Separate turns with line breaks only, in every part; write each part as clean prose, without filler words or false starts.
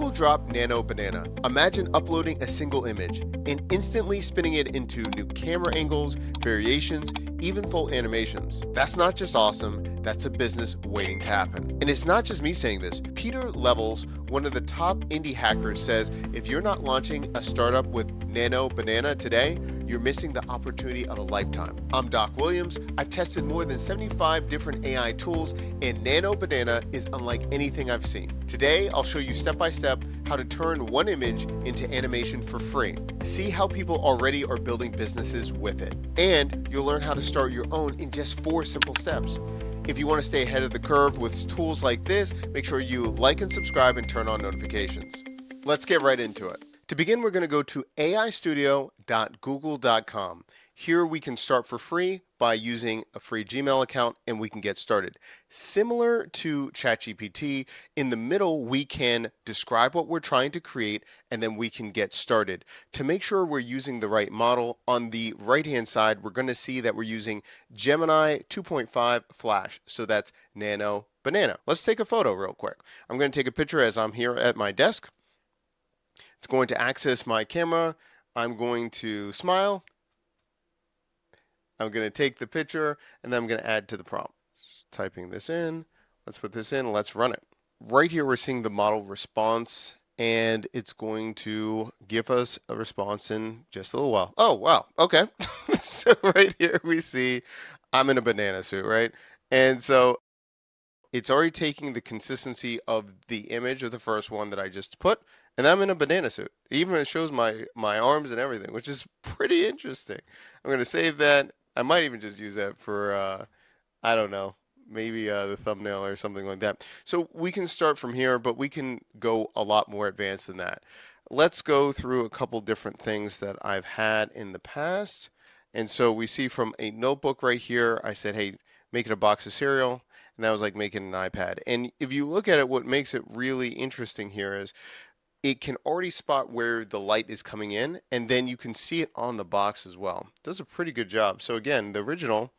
Google dropped Nano Banana. Imagine uploading a single image and instantly spinning it into new camera angles, variations, even full animations. That's not just awesome, that's a business waiting to happen. And it's not just me saying this. Peter Levels, one of the top indie hackers, says if you're not launching a startup with Nano Banana today, you're missing the opportunity of a lifetime. I'm Doc Williams. I've tested more than 75 different AI tools, and Nano Banana is unlike anything I've seen. Today, I'll show you step by step how to turn one image into animation for free. See how people already are building businesses with it. And you'll learn how to start your own in just 4 simple steps. If you want to stay ahead of the curve with tools like this, make sure you like and subscribe and turn on notifications. Let's get right into it. To begin, we're going to go to aistudio.google.com. Here we can start for free by using a free Gmail account, and we can get started. Similar to ChatGPT, in the middle we can describe what we're trying to create, and then we can get started. To make sure we're using the right model, on the right-hand side, we're going to see that we're using Gemini 2.5 Flash. So that's Nano Banana. Let's take a photo real quick. I'm going to take a picture as I'm here at my desk. It's going to access my camera. I'm going to smile. I'm going to take the picture, and then I'm going to add to the prompt. Typing this in. Let's put this in. Let's run it. Right here, we're seeing the model response, and it's going to give us a response in just a little while. Oh, wow. Okay. So right here, we see I'm in a banana suit, right? And so it's already taking the consistency of the image of the first one that I just put, and I'm in a banana suit. Even it shows my arms and everything, which is pretty interesting. I'm going to save that. I might even just use that for, I don't know, maybe the thumbnail or something like that. So we can start from here, but we can go a lot more advanced than that. Let's go through a couple different things that I've had in the past. And so we see from a notebook right here, I said, hey, make it a box of cereal. And that was like making an iPad. And if you look at it, what makes it really interesting here is it can already spot where the light is coming in, and then you can see it on the box as well. It does a pretty good job. So again, the original,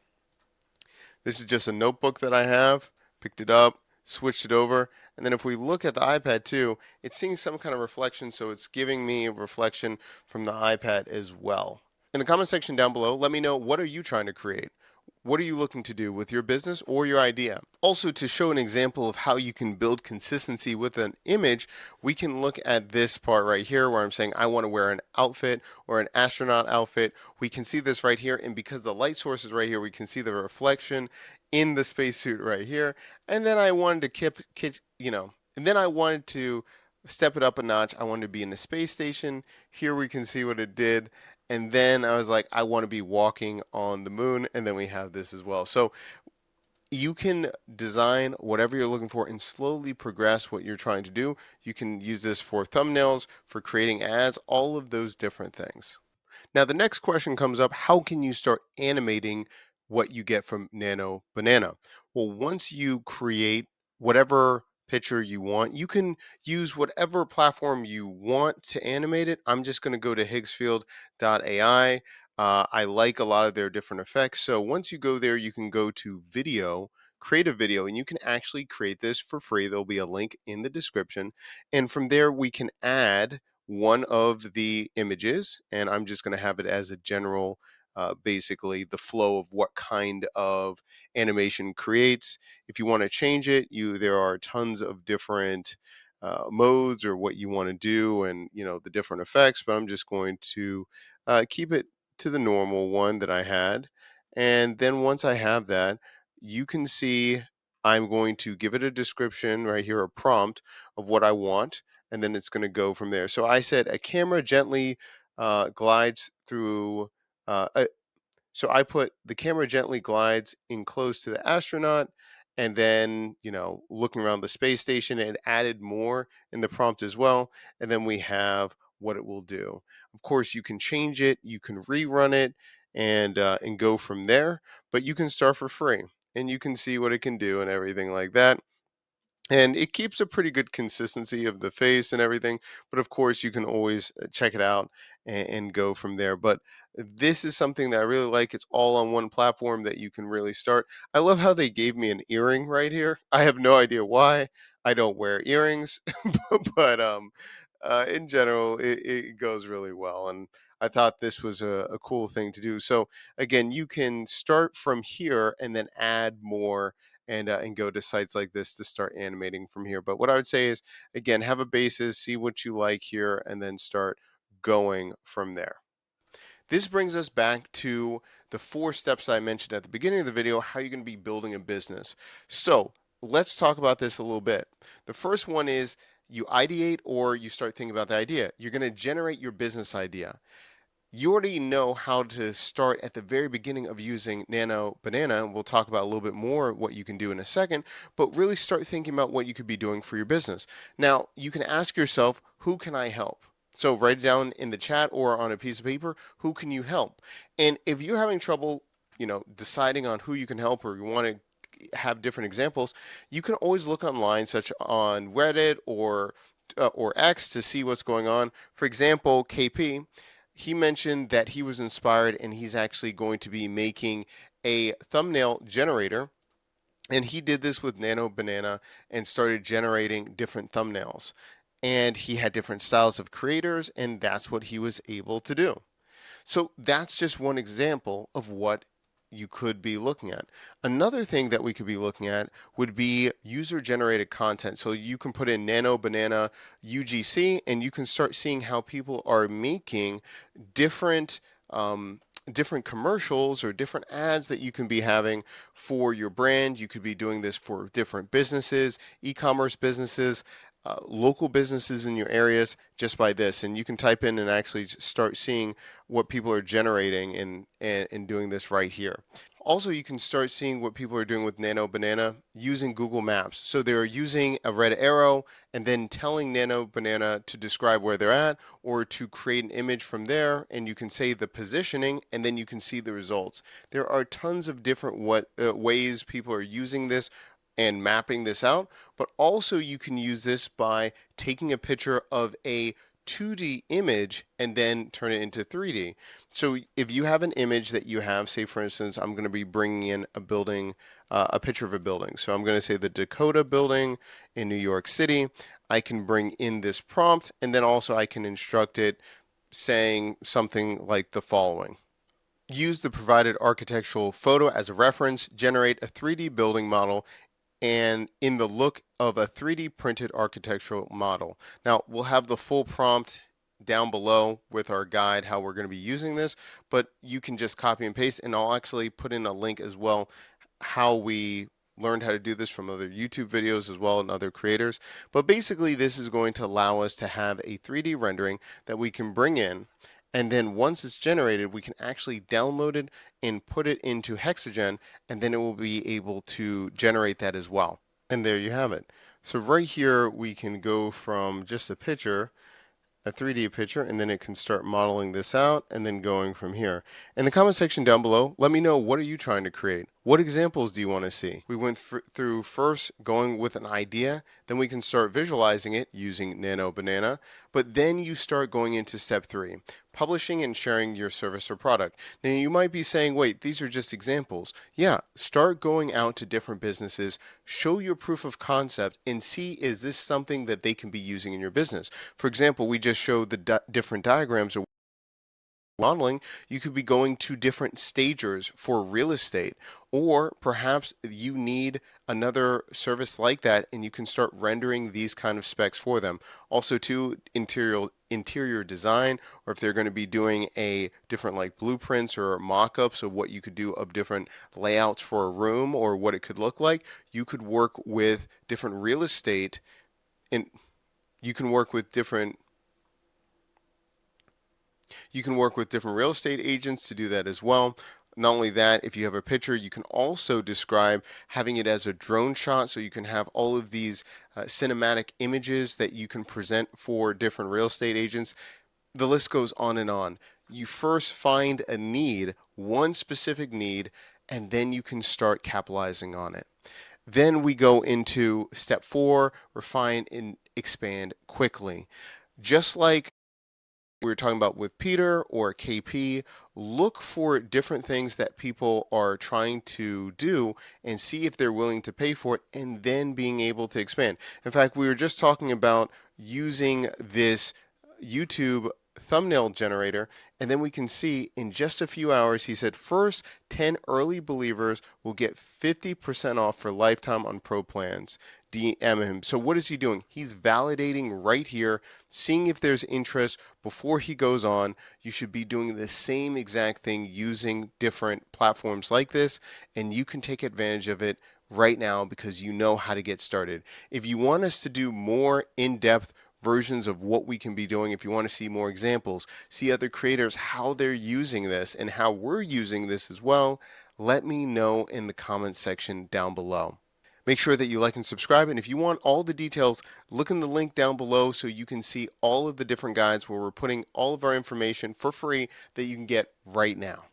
this is just a notebook that I have, picked it up, switched it over, and then if we look at the iPad too, it's seeing some kind of reflection, so it's giving me a reflection from the iPad as well. In the comment section down below, let me know, what are you trying to create? What are you looking to do with your business or your idea? Also, to show an example of how you can build consistency with an image, we can look at this part right here where I'm saying I want to wear an outfit or an astronaut outfit. We can see this right here, and because the light source is right here, we can see the reflection in the spacesuit right here. And then I wanted to and then I wanted to step it up a notch. I wanted to be in the space station. Here we can see what it did. And then I was like, I want to be walking on the moon. And then we have this as well. So you can design whatever you're looking for and slowly progress what you're trying to do. You can use this for thumbnails, for creating ads, all of those different things. Now, the next question comes up, how can you start animating what you get from Nano Banana? Well, once you create whatever picture you want, you can use whatever platform you want to animate it. I'm just going to go to HiggsField.AI. I like a lot of their different effects. So once you go there, you can go to video, create a video, and you can actually create this for free. There'll be a link in the description. And from there, we can add one of the images, and I'm just going to have it as a general, basically the flow of what kind of animation creates. If you want to change it, there are tons of different modes or what you want to do, and the different effects. But I'm just going to keep it to the normal one that I had, and then once I have that, you can see I'm going to give it a description right here, a prompt of what I want, and then it's going to go from there. So I said a camera gently glides through. So I put the camera gently glides in close to the astronaut, and then looking around the space station, and added more in the prompt as well. And then we have what it will do. Of course, you can change it, you can rerun it, and go from there. But you can start for free, and you can see what it can do and everything like that. And it keeps a pretty good consistency of the face and everything, but of course you can always check it out and go from there. But this is something that I really like. It's all on one platform that you can really start. I love how they gave me an earring right here. I have no idea why. I don't wear earrings, but in general it goes really well, and I thought this was a cool thing to do. So again, you can start from here and then add more and go to sites like this to start animating from here. But what I would say is, again, have a basis, see what you like here, and then start going from there. This brings us back to the 4 steps I mentioned at the beginning of the video, how you're going to be building a business. So let's talk about this a little bit. The first one is you ideate, or you start thinking about the idea. You're going to generate your business idea. You already know how to start at the very beginning of using Nano Banana. We'll talk about a little bit more what you can do in a second, but really start thinking about what you could be doing for your business. Now, you can ask yourself, who can I help? So write it down in the chat or on a piece of paper, who can you help? And if you're having trouble, deciding on who you can help, or you want to have different examples, you can always look online, such on Reddit or X, to see what's going on. For example, KP, he mentioned that he was inspired and he's actually going to be making a thumbnail generator. And he did this with Nano Banana and started generating different thumbnails. And he had different styles of creators, and that's what he was able to do. So that's just one example of what you could be looking at. Another thing that we could be looking at would be user generated content. So you can put in Nano Banana UGC and you can start seeing how people are making different different commercials or different ads that you can be having for your brand. You could be doing this for different businesses, e-commerce businesses, local businesses in your areas, just by this. And you can type in and actually start seeing what people are generating and doing this right here. Also, you can start seeing what people are doing with Nano Banana using Google Maps. So they're using a red arrow and then telling Nano Banana to describe where they're at, or to create an image from there, and you can say the positioning and then you can see the results. There are tons of different ways people are using this and mapping this out, but also you can use this by taking a picture of a 2D image and then turn it into 3D. So if you have an image that you have, say for instance, I'm going to be bringing in a building, a picture of a building. So I'm going to say the Dakota building in New York City. I can bring in this prompt, and then also I can instruct it saying something like the following. Use the provided architectural photo as a reference, generate a 3D building model and in the look of a 3D printed architectural model. Now, we'll have the full prompt down below with our guide, how we're going to be using this, but you can just copy and paste, and I'll actually put in a link as well, how we learned how to do this from other YouTube videos as well and other creators. But basically, this is going to allow us to have a 3D rendering that we can bring in, and then once it's generated, we can actually download it and put it into Hexagen, and then it will be able to generate that as well. And there you have it. So right here, we can go from just a picture, a 3D picture, and then it can start modeling this out and then going from here. In the comment section down below, let me know, what are you trying to create? What examples do you want to see? We went through first going with an idea, then we can start visualizing it using Nano Banana, but then you start going into step 3, publishing and sharing your service or product. Now you might be saying, wait, these are just examples. Yeah, start going out to different businesses, show your proof of concept, and see, is this something that they can be using in your business? For example, we just showed the different diagrams or modeling. You could be going to different stagers for real estate, or perhaps you need another service like that and you can start rendering these kind of specs for them. Also to interior design, or if they're going to be doing a different like blueprints or mock-ups of what you could do of different layouts for a room or what it could look like, you could work with different real estate, and you can work with different real estate agents to do that as well. Not only that, if you have a picture, you can also describe having it as a drone shot, so you can have all of these cinematic images that you can present for different real estate agents. The list goes on and on. You first find a need, one specific need, and then you can start capitalizing on it. Then we go into step 4, refine and expand quickly. Just like we were talking about with Peter or KP, look for different things that people are trying to do and see if they're willing to pay for it, and then being able to expand. In fact, we were just talking about using this YouTube thumbnail generator, and then we can see in just a few hours, he said, first 10 early believers will get 50% off for lifetime on pro plans. DM him. So what is he doing? He's validating right here, seeing if there's interest before he goes on. You should be doing the same exact thing using different platforms like this, and you can take advantage of it right now because you know how to get started. If you want us to do more in-depth versions of what we can be doing, if you want to see more examples, see other creators, how they're using this and how we're using this as well, let me know in the comments section down below. Make sure that you like and subscribe. And if you want all the details, look in the link down below so you can see all of the different guides where we're putting all of our information for free that you can get right now.